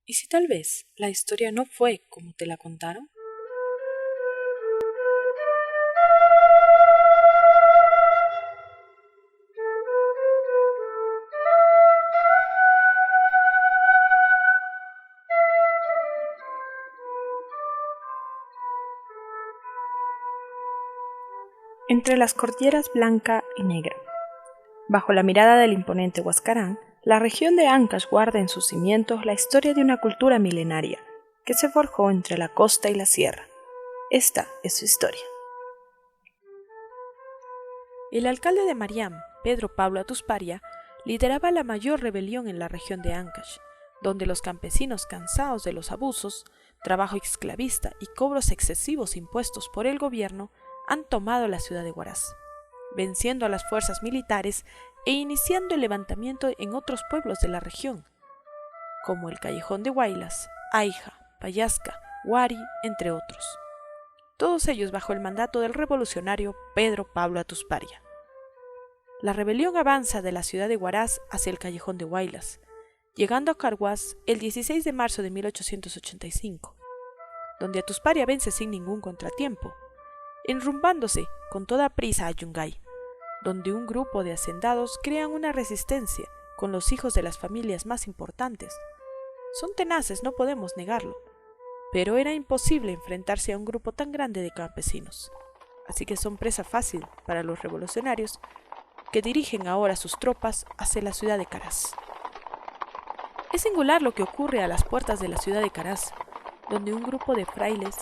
¿Y si tal vez la historia no fue como te la contaron? Entre las cordilleras blanca y negra, bajo la mirada del imponente Huascarán, la región de Ancash guarda en sus cimientos la historia de una cultura milenaria que se forjó entre la costa y la sierra. Esta es su historia. El alcalde de Mariam, Pedro Pablo Atusparia, lideraba la mayor rebelión en la región de Ancash, donde los campesinos, cansados de los abusos, trabajo esclavista y cobros excesivos impuestos por el gobierno, han tomado la ciudad de Huaraz, venciendo a las fuerzas militares e iniciando el levantamiento en otros pueblos de la región, como el Callejón de Huaylas, Aija, Payasca, Huari, entre otros. Todos ellos bajo el mandato del revolucionario Pedro Pablo Atusparia. La rebelión avanza de la ciudad de Huaraz hacia el Callejón de Huaylas, llegando a Carhuaz el 16 de marzo de 1885, donde Atusparia vence sin ningún contratiempo, enrumbándose con toda prisa a Yungay, donde un grupo de hacendados crean una resistencia con los hijos de las familias más importantes. Son tenaces, no podemos negarlo, pero era imposible enfrentarse a un grupo tan grande de campesinos, así que son presa fácil para los revolucionarios que dirigen ahora sus tropas hacia la ciudad de Caraz. Es singular lo que ocurre a las puertas de la ciudad de Caraz, donde un grupo de frailes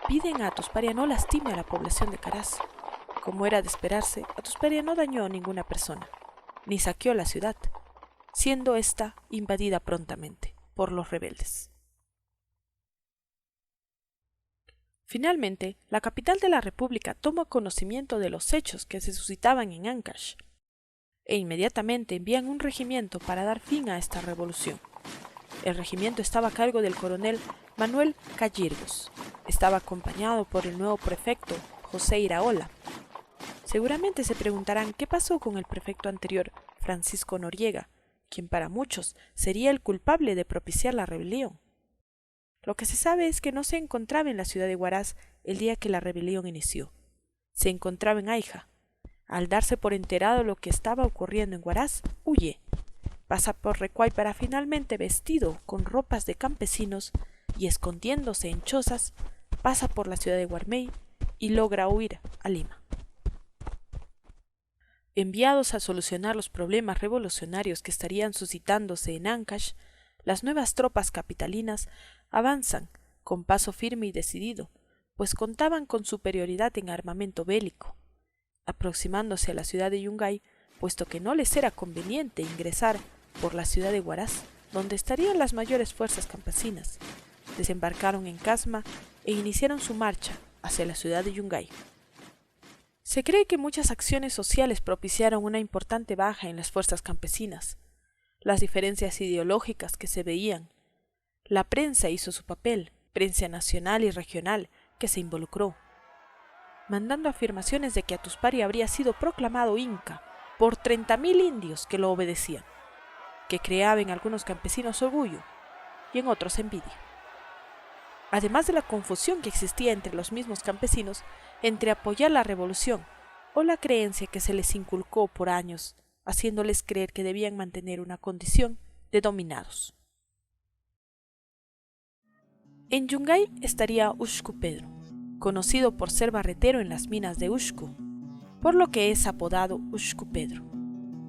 piden a Atusparia no lastime a la población de Caraz. Como era de esperarse, Atusparia no dañó a ninguna persona, ni saqueó la ciudad, siendo ésta invadida prontamente por los rebeldes. Finalmente, la capital de la República toma conocimiento de los hechos que se suscitaban en Ancash, e inmediatamente envían un regimiento para dar fin a esta revolución. El regimiento estaba a cargo del coronel Manuel Callirgos. Estaba acompañado por el nuevo prefecto, José Iraola. Seguramente se preguntarán qué pasó con el prefecto anterior, Francisco Noriega, quien para muchos sería el culpable de propiciar la rebelión. Lo que se sabe es que no se encontraba en la ciudad de Huaraz el día que la rebelión inició. Se encontraba en Aija. Al darse por enterado lo que estaba ocurriendo en Huaraz, huye. Pasa por Recuay para finalmente, vestido con ropas de campesinos y escondiéndose en chozas, pasa por la ciudad de Guarmey y logra huir a Lima. Enviados a solucionar los problemas revolucionarios que estarían suscitándose en Ancash, las nuevas tropas capitalinas avanzan con paso firme y decidido, pues contaban con superioridad en armamento bélico, aproximándose a la ciudad de Yungay, puesto que no les era conveniente ingresar por la ciudad de Huaraz, donde estarían las mayores fuerzas campesinas. Desembarcaron en Casma e iniciaron su marcha hacia la ciudad de Yungay. Se cree que muchas acciones sociales propiciaron una importante baja en las fuerzas campesinas. Las diferencias ideológicas que se veían. La prensa hizo su papel, prensa nacional y regional, que se involucró, mandando afirmaciones de que Atusparia habría sido proclamado inca por 30.000 indios que lo obedecían, que creaba en algunos campesinos orgullo y en otros envidia. Además de la confusión que existía entre los mismos campesinos entre apoyar la revolución o la creencia que se les inculcó por años, haciéndoles creer que debían mantener una condición de dominados. En Yungay estaría Ushku Pedro, conocido por ser barretero en las minas de Ushku, por lo que es apodado Ushku Pedro,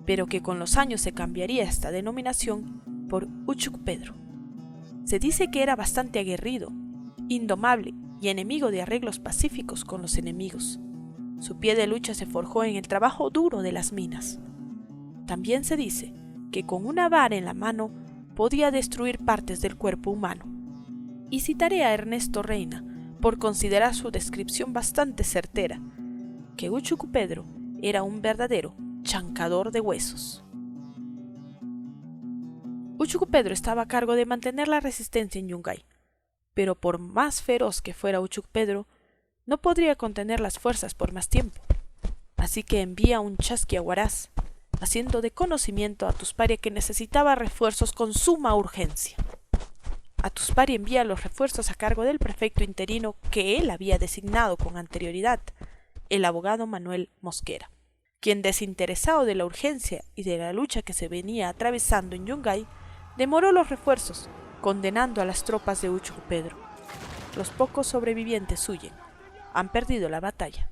pero que con los años se cambiaría esta denominación por Uchuk Pedro. Se dice que era bastante aguerrido, indomable y enemigo de arreglos pacíficos con los enemigos. Su pie de lucha se forjó en el trabajo duro de las minas. También se dice que con una vara en la mano podía destruir partes del cuerpo humano. Y citaré a Ernesto Reina por considerar su descripción bastante certera, que Uchucu Pedro era un verdadero chancador de huesos. Uchucu Pedro estaba a cargo de mantener la resistencia en Yungay, pero por más feroz que fuera Uchuc Pedro, no podría contener las fuerzas por más tiempo. Así que envía un chasqui a Huaraz, haciendo de conocimiento a Atusparia que necesitaba refuerzos con suma urgencia. Atuspari envía los refuerzos a cargo del prefecto interino que él había designado con anterioridad, el abogado Manuel Mosquera, quien, desinteresado de la urgencia y de la lucha que se venía atravesando en Yungay, demoró los refuerzos, condenando a las tropas de Uchucu Pedro. Los pocos sobrevivientes huyen. Han perdido la batalla.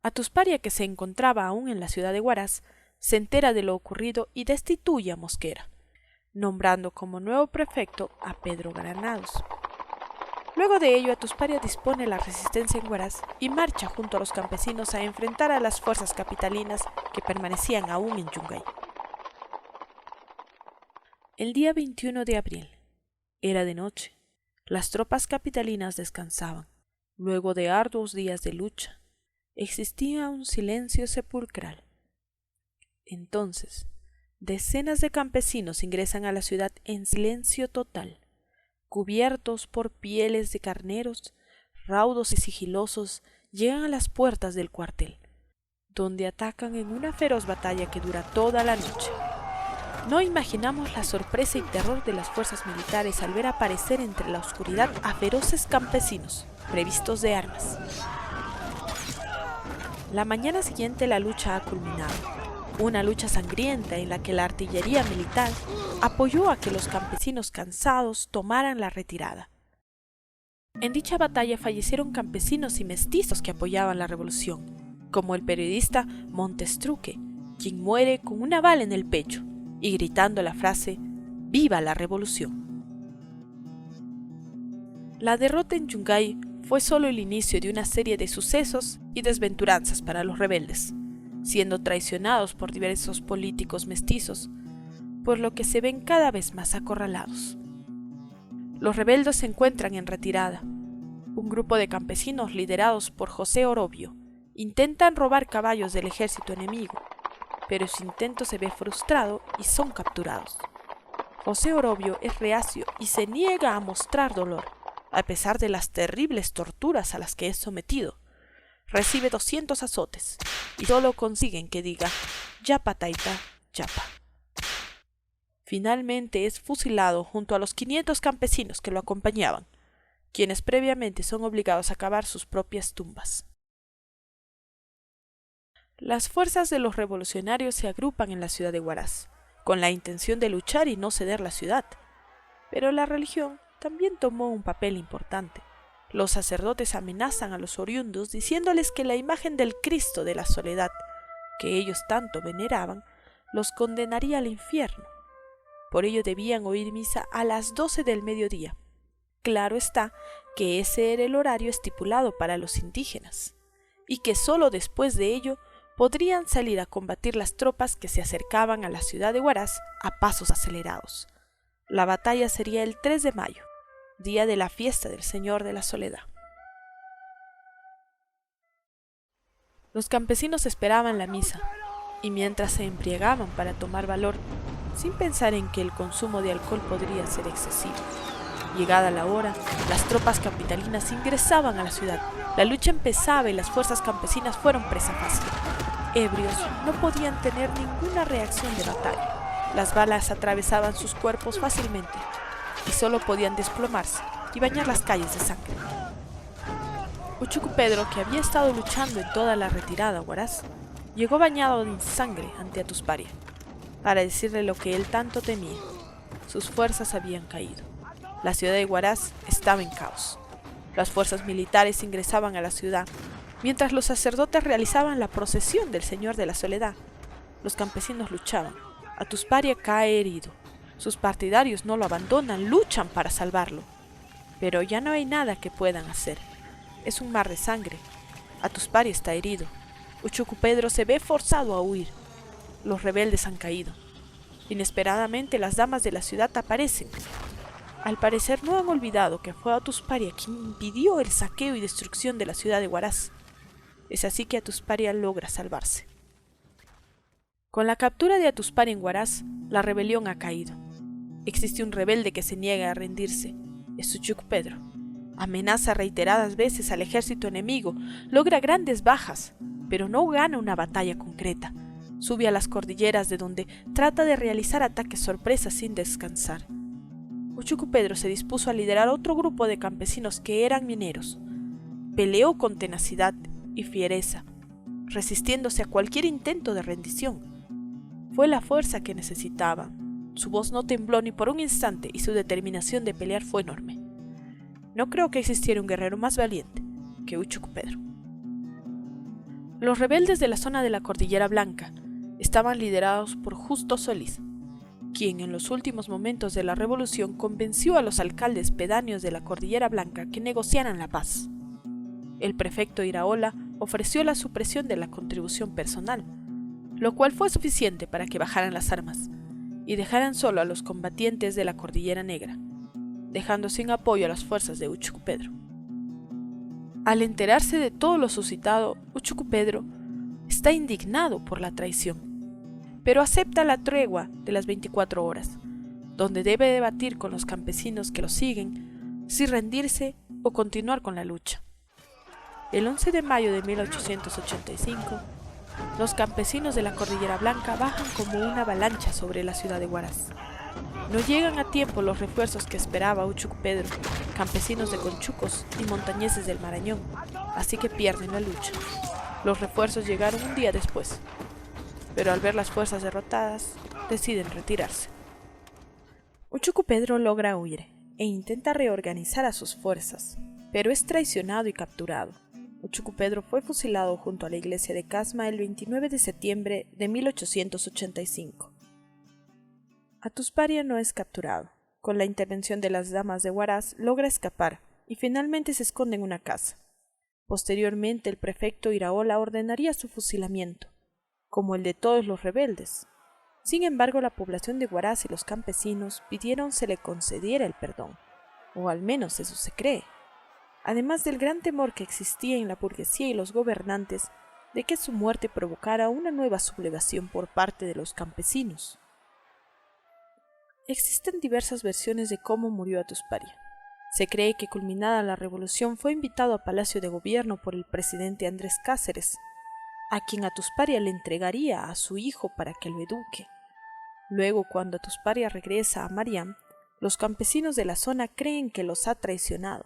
Atuspari, que se encontraba aún en la ciudad de Huaraz, se entera de lo ocurrido y destituye a Mosquera, nombrando como nuevo prefecto a Pedro Granados. Luego de ello, Atuspari dispone la resistencia en Huaraz y marcha junto a los campesinos a enfrentar a las fuerzas capitalinas que permanecían aún en Yungay. El día 21 de abril. Era de noche. Las tropas capitalinas descansaban. Luego de arduos días de lucha, existía un silencio sepulcral. Entonces, decenas de campesinos ingresan a la ciudad en silencio total, cubiertos por pieles de carneros, raudos y sigilosos, llegan a las puertas del cuartel, donde atacan en una feroz batalla que dura toda la noche. No imaginamos la sorpresa y terror de las fuerzas militares al ver aparecer entre la oscuridad a feroces campesinos, previstos de armas. La mañana siguiente la lucha ha culminado, una lucha sangrienta en la que la artillería militar apoyó a que los campesinos cansados tomaran la retirada. En dicha batalla fallecieron campesinos y mestizos que apoyaban la revolución, como el periodista Montestruque, quien muere con una bala en el pecho y gritando la frase «¡Viva la revolución!». La derrota en Yungay fue solo el inicio de una serie de sucesos y desventuranzas para los rebeldes, siendo traicionados por diversos políticos mestizos, por lo que se ven cada vez más acorralados. Los rebeldes se encuentran en retirada. Un grupo de campesinos liderados por José Orobio intentan robar caballos del ejército enemigo, pero su intento se ve frustrado y son capturados. José Orobio es reacio y se niega a mostrar dolor, a pesar de las terribles torturas a las que es sometido. Recibe 200 azotes y solo consiguen que diga «Yapa taita, yapa». Finalmente es fusilado junto a los 500 campesinos que lo acompañaban, quienes previamente son obligados a cavar sus propias tumbas. Las fuerzas de los revolucionarios se agrupan en la ciudad de Huaraz, con la intención de luchar y no ceder la ciudad, pero la religión también tomó un papel importante. Los sacerdotes amenazan a los oriundos diciéndoles que la imagen del Cristo de la Soledad, que ellos tanto veneraban, los condenaría al infierno. Por ello debían oír misa a las 12 del mediodía. Claro está que ese era el horario estipulado para los indígenas, y que solo después de ello podrían salir a combatir las tropas que se acercaban a la ciudad de Huaraz a pasos acelerados. La batalla sería el 3 de mayo, día de la fiesta del Señor de la Soledad. Los campesinos esperaban la misa, y mientras se embriagaban para tomar valor, sin pensar en que el consumo de alcohol podría ser excesivo. Llegada la hora, las tropas capitalinas ingresaban a la ciudad. La lucha empezaba y las fuerzas campesinas fueron presa fácil. Ebrios, no podían tener ninguna reacción de batalla. Las balas atravesaban sus cuerpos fácilmente y solo podían desplomarse y bañar las calles de sangre. Uchucu Pedro, que había estado luchando en toda la retirada a Huaraz, llegó bañado en sangre ante Atuspari para decirle lo que él tanto temía. Sus fuerzas habían caído. La ciudad de Huaraz estaba en caos. Las fuerzas militares ingresaban a la ciudad, mientras los sacerdotes realizaban la procesión del Señor de la Soledad. Los campesinos luchaban. Atuspari cae herido. Sus partidarios no lo abandonan, luchan para salvarlo. Pero ya no hay nada que puedan hacer. Es un mar de sangre. Atuspari está herido. Uchucu Pedro se ve forzado a huir. Los rebeldes han caído. Inesperadamente las damas de la ciudad aparecen. Al parecer no han olvidado que fue Atuspari quien impidió el saqueo y destrucción de la ciudad de Huaraz. Es así que Atuspari logra salvarse. Con la captura de Atuspari en Huaraz, la rebelión ha caído. Existe un rebelde que se niega a rendirse. Es Uchucu Pedro. Amenaza reiteradas veces al ejército enemigo, logra grandes bajas, pero no gana una batalla concreta. Sube a las cordilleras de donde trata de realizar ataques sorpresas sin descansar. Uchucu Pedro se dispuso a liderar otro grupo de campesinos que eran mineros. Peleó con tenacidad y fiereza, resistiéndose a cualquier intento de rendición. Fue la fuerza que necesitaba. Su voz no tembló ni por un instante y su determinación de pelear fue enorme. No creo que existiera un guerrero más valiente que Uchucu Pedro. Los rebeldes de la zona de la Cordillera Blanca estaban liderados por Justo Solís, quien en los últimos momentos de la revolución convenció a los alcaldes pedáneos de la Cordillera Blanca que negociaran la paz. El prefecto Iraola ofreció la supresión de la contribución personal, lo cual fue suficiente para que bajaran las armas y dejaran solo a los combatientes de la Cordillera Negra, dejando sin apoyo a las fuerzas de Uchucu Pedro. Al enterarse de todo lo suscitado, Uchucu Pedro está indignado por la traición, pero acepta la tregua de las 24 horas, donde debe debatir con los campesinos que lo siguen si rendirse o continuar con la lucha. El 11 de mayo de 1885, los campesinos de la Cordillera Blanca bajan como una avalancha sobre la ciudad de Huaraz. No llegan a tiempo los refuerzos que esperaba Uchucu Pedro, campesinos de Conchucos y montañeses del Marañón, así que pierden la lucha. Los refuerzos llegaron un día después, pero al ver las fuerzas derrotadas, deciden retirarse. Uchucu Pedro logra huir e intenta reorganizar a sus fuerzas, pero es traicionado y capturado. Uchucu Pedro fue fusilado junto a la iglesia de Casma el 29 de septiembre de 1885. Atusparia no es capturado. Con la intervención de las damas de Huaraz logra escapar y finalmente se esconde en una casa. Posteriormente el prefecto Iraola ordenaría su fusilamiento, como el de todos los rebeldes. Sin embargo, la población de Huaraz y los campesinos pidieron se le concediera el perdón, o al menos eso se cree, además del gran temor que existía en la burguesía y los gobernantes de que su muerte provocara una nueva sublevación por parte de los campesinos. Existen diversas versiones de cómo murió Atusparia. Se cree que culminada la revolución fue invitado a Palacio de Gobierno por el presidente Andrés Cáceres, a quien Atusparia le entregaría a su hijo para que lo eduque. Luego, cuando Atusparia regresa a Mariam, los campesinos de la zona creen que los ha traicionado,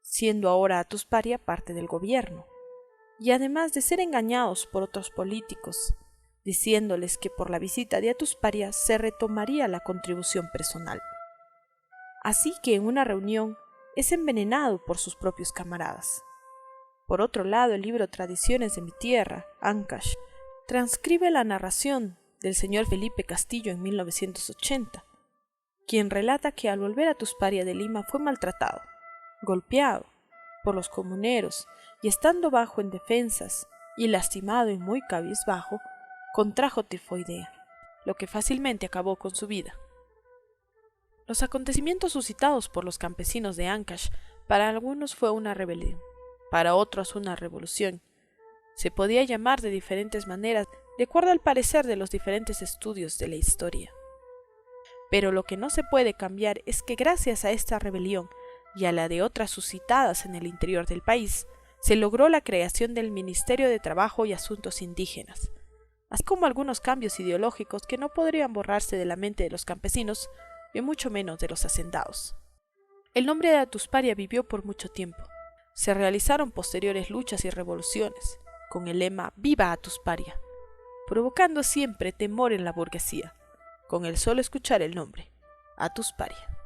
siendo ahora Atusparia parte del gobierno, y además de ser engañados por otros políticos, diciéndoles que por la visita de Atusparia se retomaría la contribución personal. Así que en una reunión es envenenado por sus propios camaradas. Por otro lado, el libro Tradiciones de mi tierra, Ancash, transcribe la narración del señor Felipe Castillo en 1980, quien relata que al volver a Atusparia de Lima fue maltratado, golpeado por los comuneros y estando bajo en defensas y lastimado y muy cabizbajo, contrajo tifoidea, lo que fácilmente acabó con su vida. Los acontecimientos suscitados por los campesinos de Ancash para algunos fue una rebelión, para otros una revolución. Se podía llamar de diferentes maneras de acuerdo al parecer de los diferentes estudios de la historia. Pero lo que no se puede cambiar es que gracias a esta rebelión y a la de otras suscitadas en el interior del país, se logró la creación del Ministerio de Trabajo y Asuntos Indígenas, así como algunos cambios ideológicos que no podrían borrarse de la mente de los campesinos y mucho menos de los hacendados. El nombre de Atusparia vivió por mucho tiempo. Se realizaron posteriores luchas y revoluciones, con el lema «Viva Atusparia», provocando siempre temor en la burguesía, con el solo escuchar el nombre, Atusparia.